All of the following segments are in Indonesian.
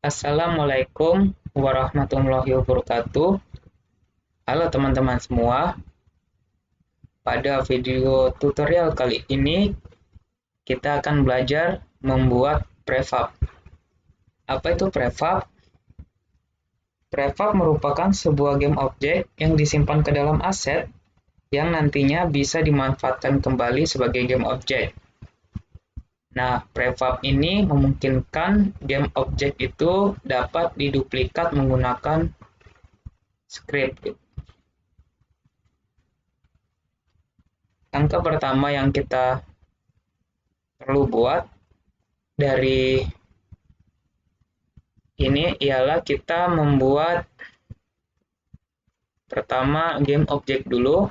Assalamualaikum warahmatullahi wabarakatuh. Halo teman-teman semua. Pada video tutorial kali ini, kita akan belajar membuat prefab. Apa itu prefab? Prefab merupakan sebuah game objek yang disimpan ke dalam aset yang nantinya bisa dimanfaatkan kembali sebagai game objek. Nah, prefab ini memungkinkan game objek itu dapat diduplikat menggunakan script. Langkah pertama yang kita perlu buat dari ini ialah kita membuat pertama game objek dulu.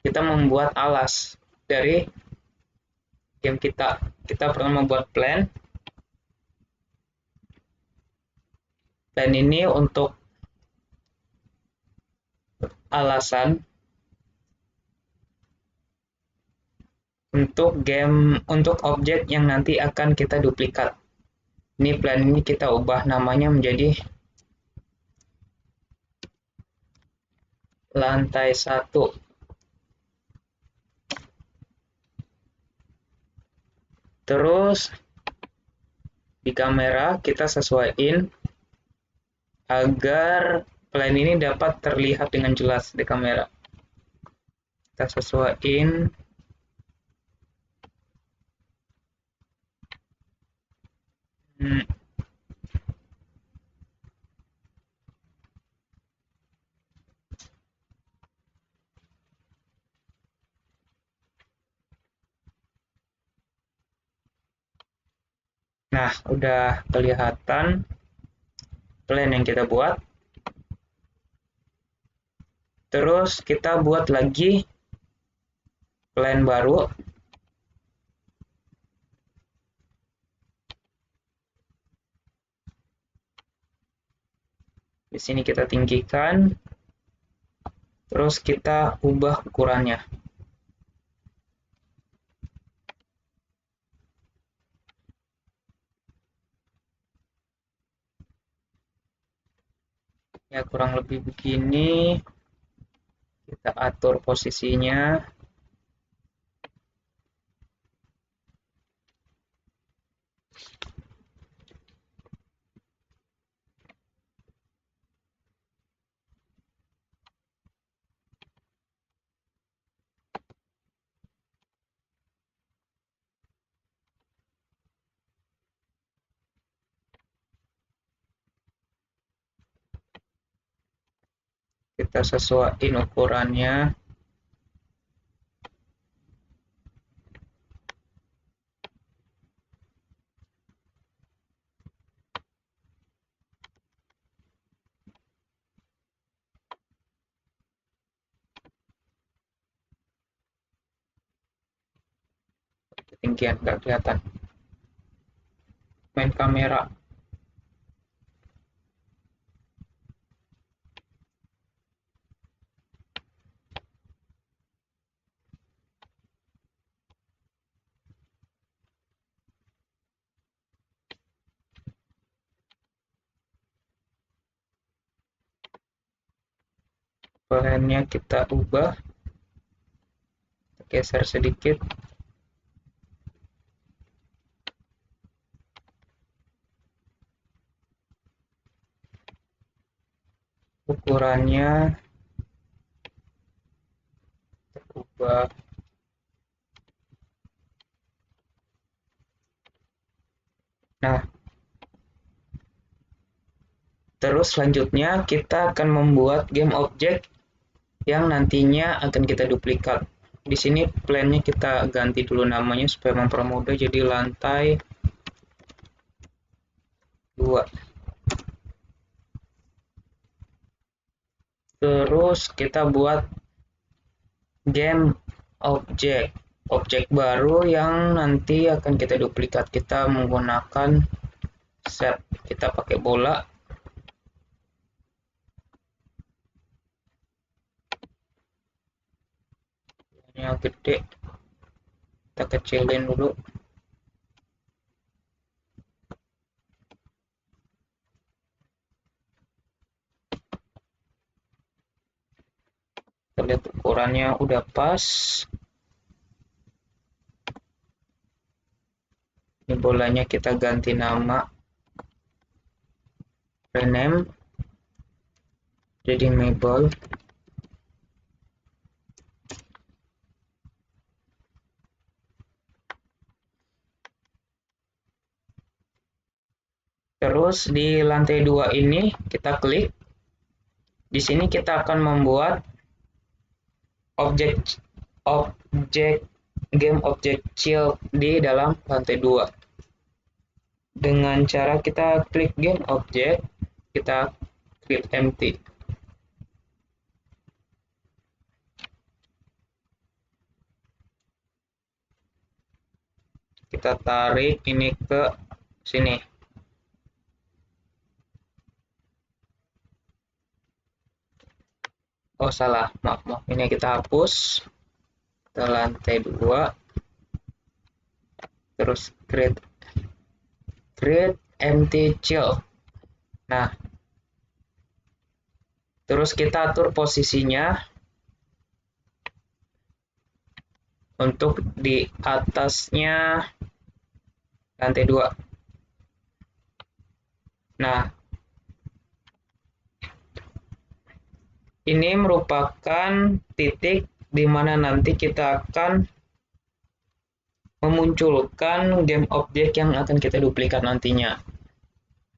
Kita membuat alas dari game kita. Kita perlu membuat plan. Dan ini untuk alasan untuk objek yang nanti akan kita duplikat. Ini plan ini kita ubah namanya menjadi lantai 1. Terus di kamera kita sesuaiin agar plan ini dapat terlihat dengan jelas di kamera. Kita sesuaiin Nah, udah kelihatan plan yang kita buat. Terus kita buat lagi plan baru. Di sini kita tinggikan. Terus kita ubah ukurannya. Ya, kurang lebih begini. Kita atur posisinya. Kita sesuaiin ukurannya. Ketinggian nggak kelihatan. Main kamera. Bahannya kita ubah. Geser sedikit. Ukurannya ubah. Nah, terus selanjutnya kita akan membuat game objek yang nantinya akan kita duplikat. Di sini plan-nya kita ganti dulu namanya supaya mempermudah jadi lantai 2. Terus kita buat game objek baru yang nanti akan kita duplikat. Kita menggunakan set. Kita pakai bola. Yang gede kita kecilin dulu. lihat ukurannya udah pas. Ini bolanya kita ganti nama, rename jadi Mabel. Terus di lantai 2 ini kita klik. Di sini kita akan membuat objek game object child di dalam lantai 2. Dengan cara kita klik game object, kita create empty. Kita tarik ini ke sini. Oh salah, maaf. Ini kita hapus ke lantai 2. Terus create empty child. Nah, terus kita atur posisinya untuk di atasnya lantai 2. Nah, ini merupakan titik di mana nanti kita akan memunculkan game objek yang akan kita duplikat nantinya.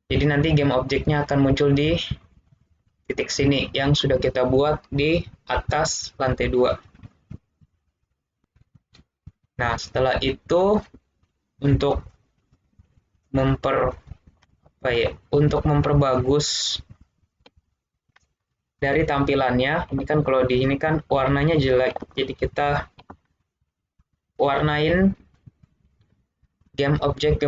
Jadi nanti game objeknya akan muncul di titik sini yang sudah kita buat di atas lantai 2. Nah, setelah itu untuk memperbagus dari tampilannya, ini kan kalau di ini kan warnanya jelek, jadi kita warnain game objek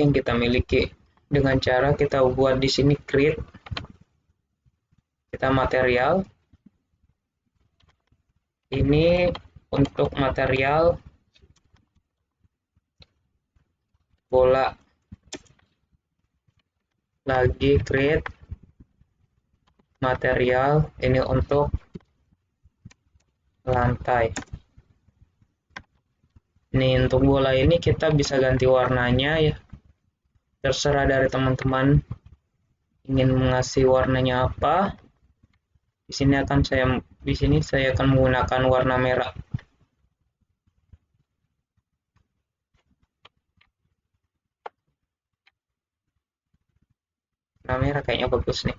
yang kita miliki dengan cara kita buat di sini create, kita material, ini untuk material bola, lagi create material, ini untuk lantai. Nih untuk bola ini kita bisa ganti warnanya ya. Terserah dari teman-teman ingin mengasih warnanya apa. Di sini saya akan menggunakan warna merah. Warna merah kayaknya bagus nih.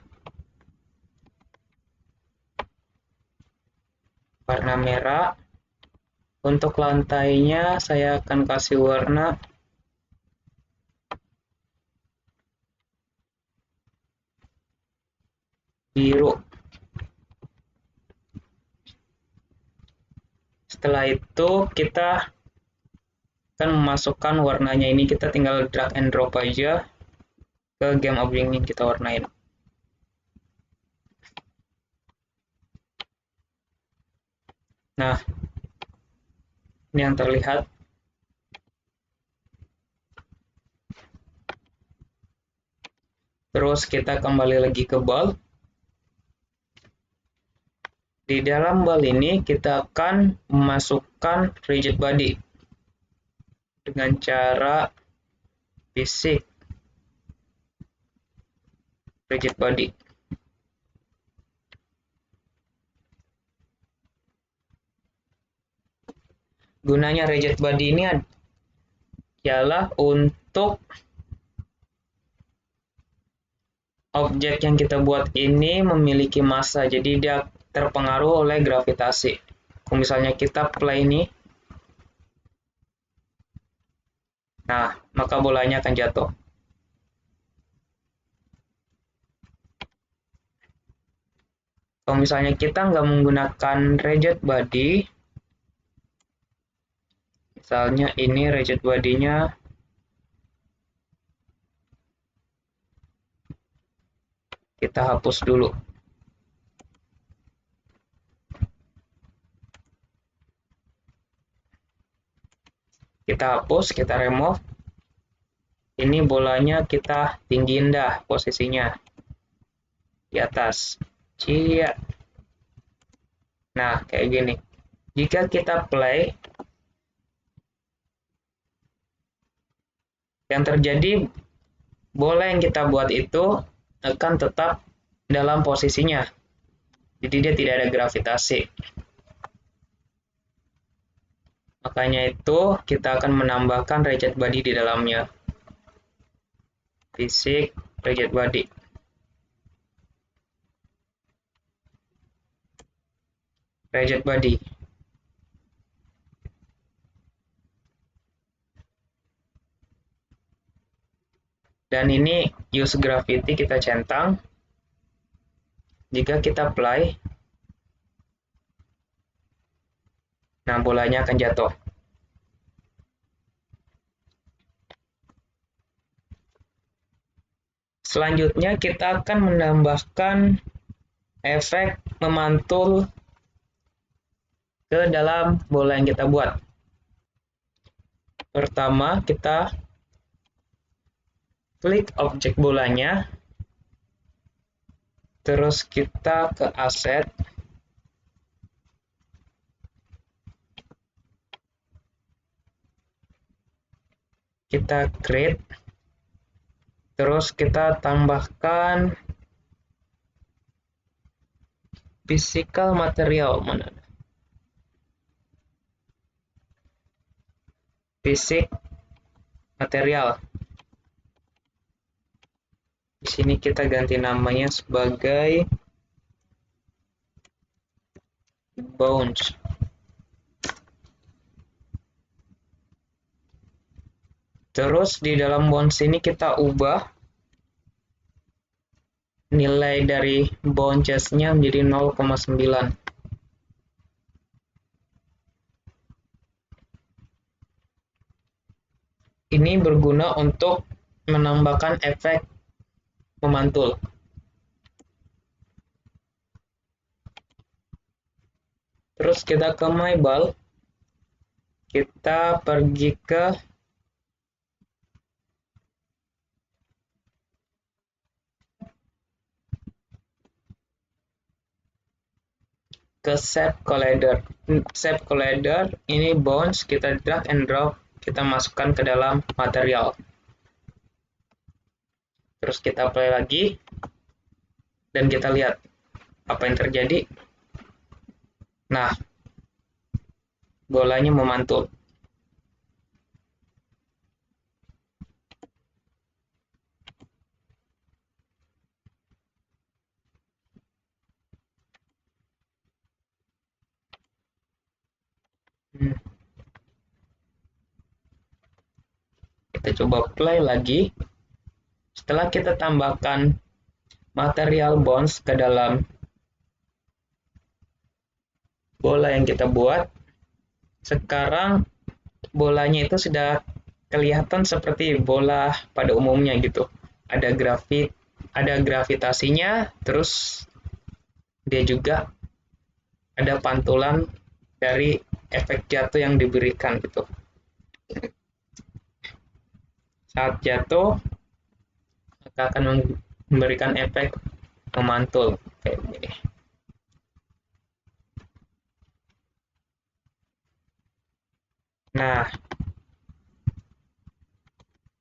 Warna merah. Untuk lantainya saya akan kasih warna biru. Setelah itu kita akan memasukkan warnanya ini, kita tinggal drag and drop aja ke game objek yang kita warnain. Nah, ini yang terlihat. Terus kita kembali lagi ke ball. Di dalam ball ini kita akan memasukkan rigid body dengan cara basic rigid body. Gunanya rigid body ini adalah untuk objek yang kita buat ini memiliki massa, jadi dia terpengaruh oleh gravitasi. Kalau misalnya kita play ini, nah maka bolanya akan jatuh. Kalau misalnya kita nggak menggunakan rigid body, misalnya ini rigid body-nya kita hapus dulu. Kita hapus, kita remove. Ini bolanya kita tinggiin dah posisinya di atas. Cia. Nah, kayak gini. Jika kita play, yang terjadi bola yang kita buat itu akan tetap dalam posisinya. Jadi dia tidak ada gravitasi. Makanya itu kita akan menambahkan rigid body di dalamnya. Fisik rigid body. Rigid body. Dan ini use gravity kita centang. Jika kita play, nah bolanya akan jatuh. Selanjutnya kita akan menambahkan efek memantul ke dalam bola yang kita buat. Pertama, kita klik objek bolanya, terus kita ke aset, kita create, terus kita tambahkan physical material, mana? Fisik material. Di sini kita ganti namanya sebagai bounce. Terus di dalam bounce ini kita ubah nilai dari bounces-nya menjadi 0,9. Ini berguna untuk menambahkan efek memantul. Terus kita ke My Ball, kita pergi ke Shape Collider. Shape Collider ini bounce, kita drag and drop, kita masukkan ke dalam material. Terus kita play lagi, dan kita lihat apa yang terjadi. Nah, bolanya memantul. Kita coba play lagi. Setelah kita tambahkan material bounce ke dalam bola yang kita buat, sekarang bolanya itu sudah kelihatan seperti bola pada umumnya gitu. Ada gravitasinya, terus dia juga ada pantulan dari efek jatuh yang diberikan gitu. Saat jatuh, maka akan memberikan efek memantul kayak gini. Nah,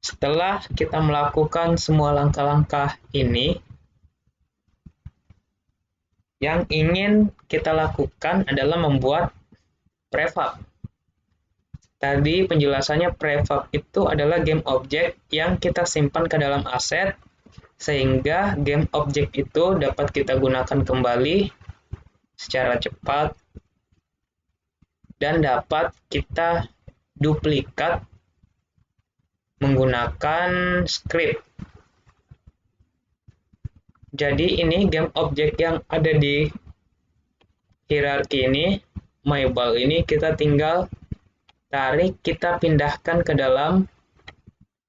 setelah kita melakukan semua langkah-langkah ini, yang ingin kita lakukan adalah membuat prefab. Tadi penjelasannya prefab itu adalah game object yang kita simpan ke dalam aset, sehingga game object itu dapat kita gunakan kembali secara cepat dan dapat kita duplikat menggunakan script. Jadi ini game objek yang ada di hierarki ini, My Ball ini kita tinggal tarik, kita pindahkan ke dalam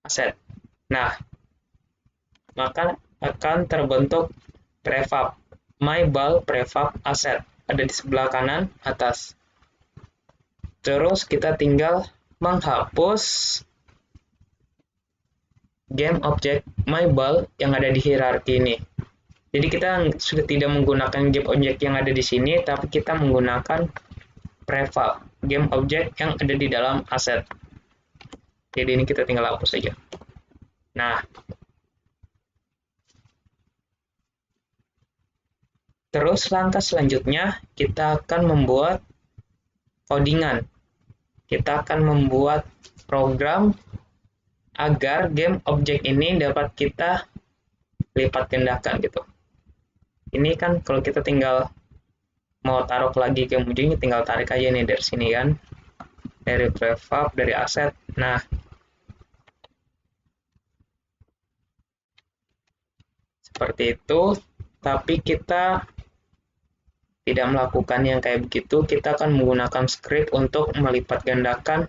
aset. Nah, maka akan terbentuk prefab. My Ball prefab aset ada di sebelah kanan atas. Terus kita tinggal menghapus game object My Ball yang ada di hierarki ini. Jadi kita sudah tidak menggunakan game object yang ada di sini, tapi kita menggunakan prefab, game object yang ada di dalam aset. Jadi ini kita tinggal hapus saja. Nah, terus langkah selanjutnya kita akan membuat codingan. Kita akan membuat program agar game object ini dapat kita lipat gandakan gitu. Ini kan kalau kita tinggal mau taruh lagi game object, tinggal tarik aja nih dari sini kan, dari prefab, dari aset. Nah, seperti itu, tapi kita tidak melakukan yang kayak begitu. Kita akan menggunakan script untuk melipat gandakan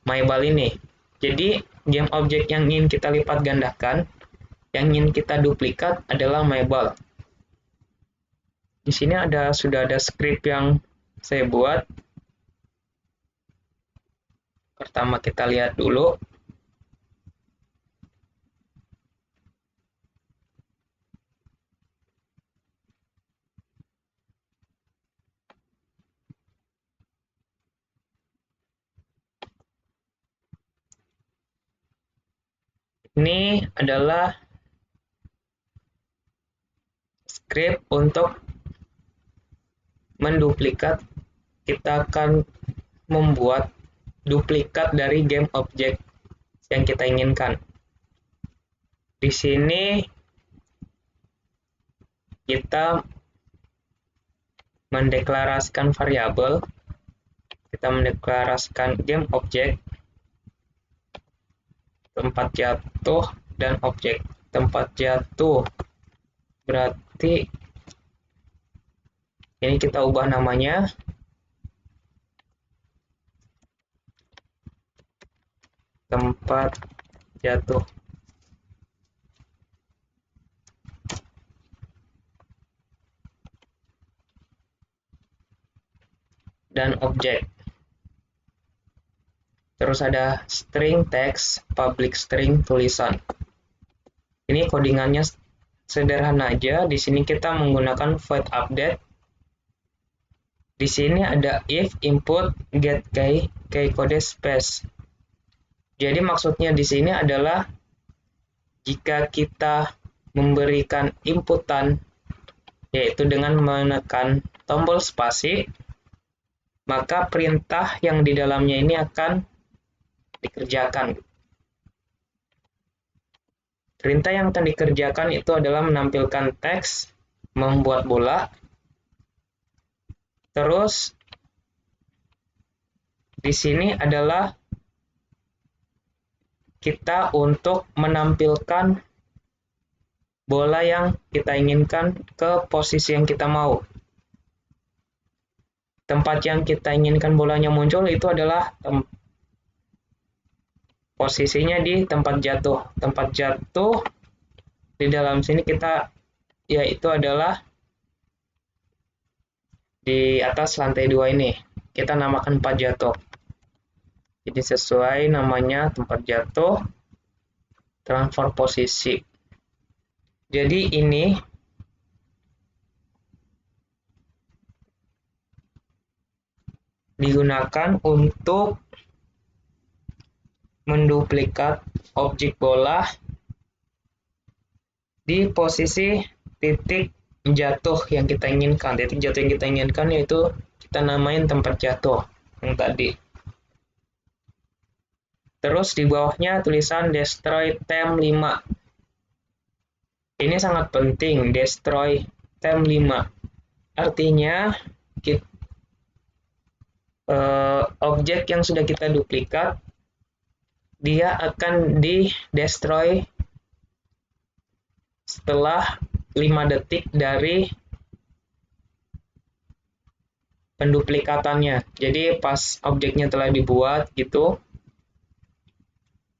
myball ini. Jadi, game object yang ingin kita lipat gandakan, yang ingin kita duplikat adalah myball. Di sini sudah ada script yang saya buat. Pertama kita lihat dulu. Ini adalah script untuk menduplikat. Kita akan membuat duplikat dari game object yang kita inginkan. Di sini kita mendeklarasikan variabel, kita mendeklarasikan game object, tempat jatuh, dan objek. Tempat jatuh berarti ini kita ubah namanya tempat jatuh. Dan objek. Terus ada string text, public string tulisan. Ini codingannya sederhana aja. Di sini kita menggunakan void update. Di sini ada if input get key kode space. Jadi maksudnya di sini adalah jika kita memberikan inputan yaitu dengan menekan tombol spasi, maka perintah yang di dalamnya ini akan dikerjakan. Perintah yang akan dikerjakan itu adalah menampilkan teks, membuat bola, terus di sini adalah kita untuk menampilkan bola yang kita inginkan ke posisi yang kita mau. Tempat yang kita inginkan bolanya muncul itu adalah posisinya di tempat jatuh. Tempat jatuh di dalam sini kita yaitu adalah di atas lantai 2 ini. Kita namakan tempat jatuh. Jadi sesuai namanya tempat jatuh, transfer posisi. Jadi ini digunakan untuk menduplikat objek bola di posisi titik jatuh yang kita inginkan. Titik jatuh yang kita inginkan yaitu kita namain tempat jatuh yang tadi. Terus di bawahnya tulisan destroy tem 5. Ini sangat penting, destroy tem 5. Artinya objek yang sudah kita duplikat dia akan di-destroy setelah 5 detik dari penduplikatannya. Jadi pas objeknya telah dibuat gitu,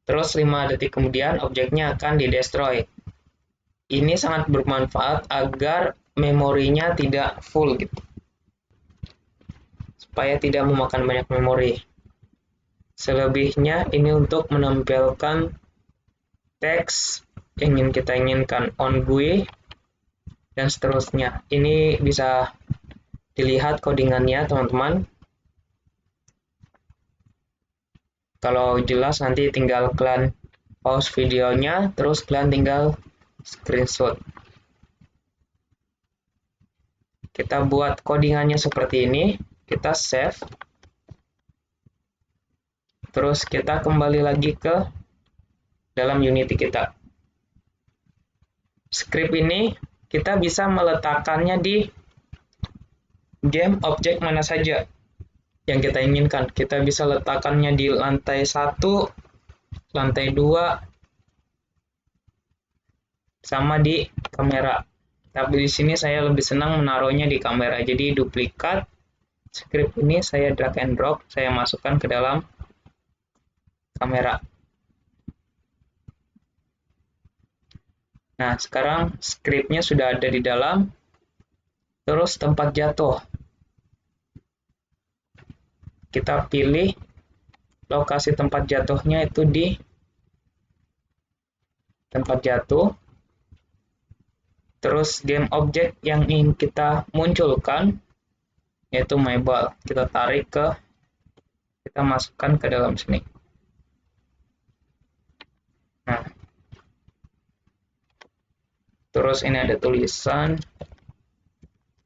terus 5 detik kemudian objeknya akan di-destroy. Ini sangat bermanfaat agar memorinya tidak full gitu, supaya tidak memakan banyak memori. Selebihnya ini untuk menampilkan teks yang ingin kita inginkan on GUI dan seterusnya. Ini bisa dilihat codingannya, teman-teman. Kalau jelas nanti tinggal kalian pause videonya, terus kalian tinggal screenshot. Kita buat codingannya seperti ini, kita save. Terus kita kembali lagi ke dalam Unity kita. Script ini kita bisa meletakkannya di game objek mana saja yang kita inginkan. Kita bisa letakkannya di lantai 1, lantai 2, sama di kamera. Tapi di sini saya lebih senang menaruhnya di kamera. Jadi duplikat script ini saya drag and drop, saya masukkan ke dalam kamera. Nah, sekarang scriptnya sudah ada di dalam. Terus tempat jatuh. Kita pilih lokasi tempat jatuhnya itu di tempat jatuh. Terus game objek yang ingin kita munculkan yaitu my ball. Kita tarik kita masukkan ke dalam sini. Nah, terus ini ada tulisan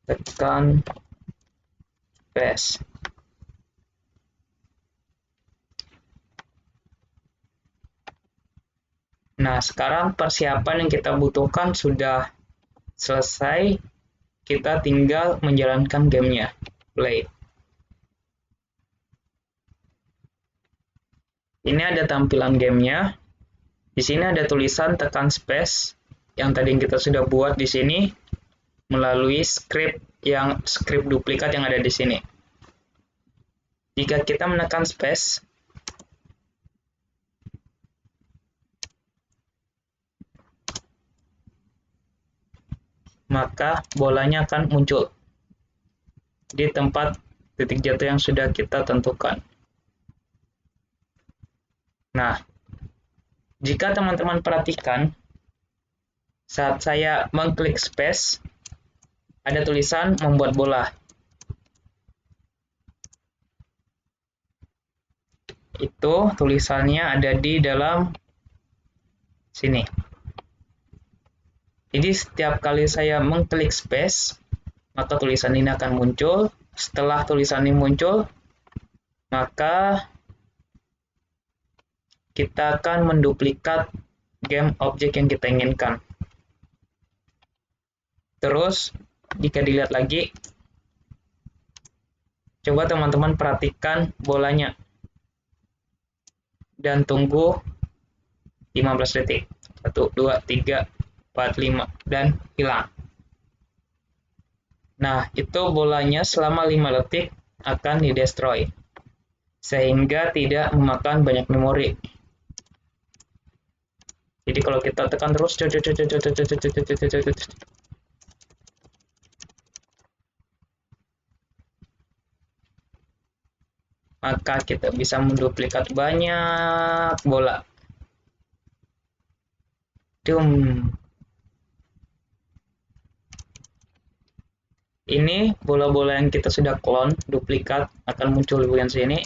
tekan space. Nah, sekarang persiapan yang kita butuhkan sudah selesai, kita tinggal menjalankan gamenya. Play. Ini ada tampilan gamenya. Di sini ada tulisan tekan space yang tadi kita sudah buat di sini melalui script duplikat yang ada di sini. Jika kita menekan space, maka bolanya akan muncul di tempat titik jatuh yang sudah kita tentukan. Nah, jika teman-teman perhatikan, saat saya mengklik space, ada tulisan membuat bola. Itu tulisannya ada di dalam sini. Jadi setiap kali saya mengklik space, maka tulisan ini akan muncul. Setelah tulisan ini muncul, maka kita akan menduplikat game objek yang kita inginkan. Terus, jika dilihat lagi, coba teman-teman perhatikan bolanya. Dan tunggu 15 detik. 1, 2, 3, 4, 5, dan hilang. Nah, itu bolanya selama 5 detik akan di-destroy, sehingga tidak memakan banyak memori. Jadi kalau kita tekan terus, maka kita bisa menduplikat banyak bola. Ini bola-bola yang kita sudah clone, duplikat, akan muncul di bagian sini.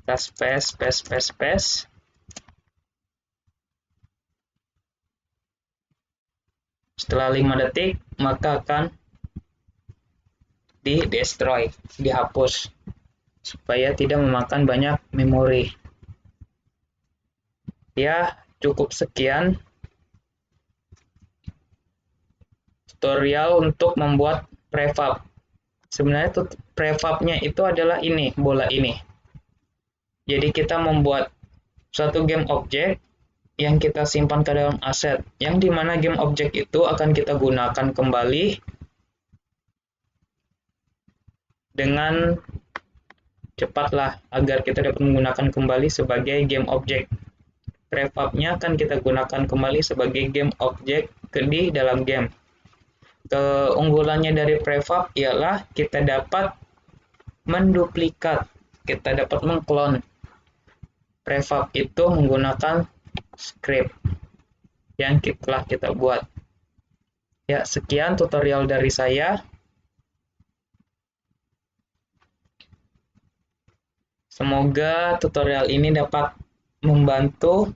Kita space. Setelah 5 detik, maka akan di-destroy, dihapus, supaya tidak memakan banyak memori. Ya, cukup sekian tutorial untuk membuat prefab. Sebenarnya prefabnya itu adalah ini, bola ini. Jadi kita membuat suatu game objek yang kita simpan ke dalam aset, yang dimana game objek itu akan kita gunakan kembali dengan cepatlah agar kita dapat menggunakan kembali sebagai game objek. Prefabnya akan kita gunakan kembali sebagai game objek di dalam game. Keunggulannya dari prefab ialah kita dapat menduplikat, kita dapat mengklon. Prefab itu menggunakan script yang telah kita buat. Ya, sekian tutorial dari saya. Semoga tutorial ini dapat membantu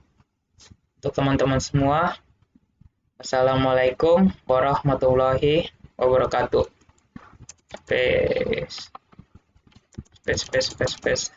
untuk teman-teman semua. Assalamualaikum warahmatullahi wabarakatuh. Space, space.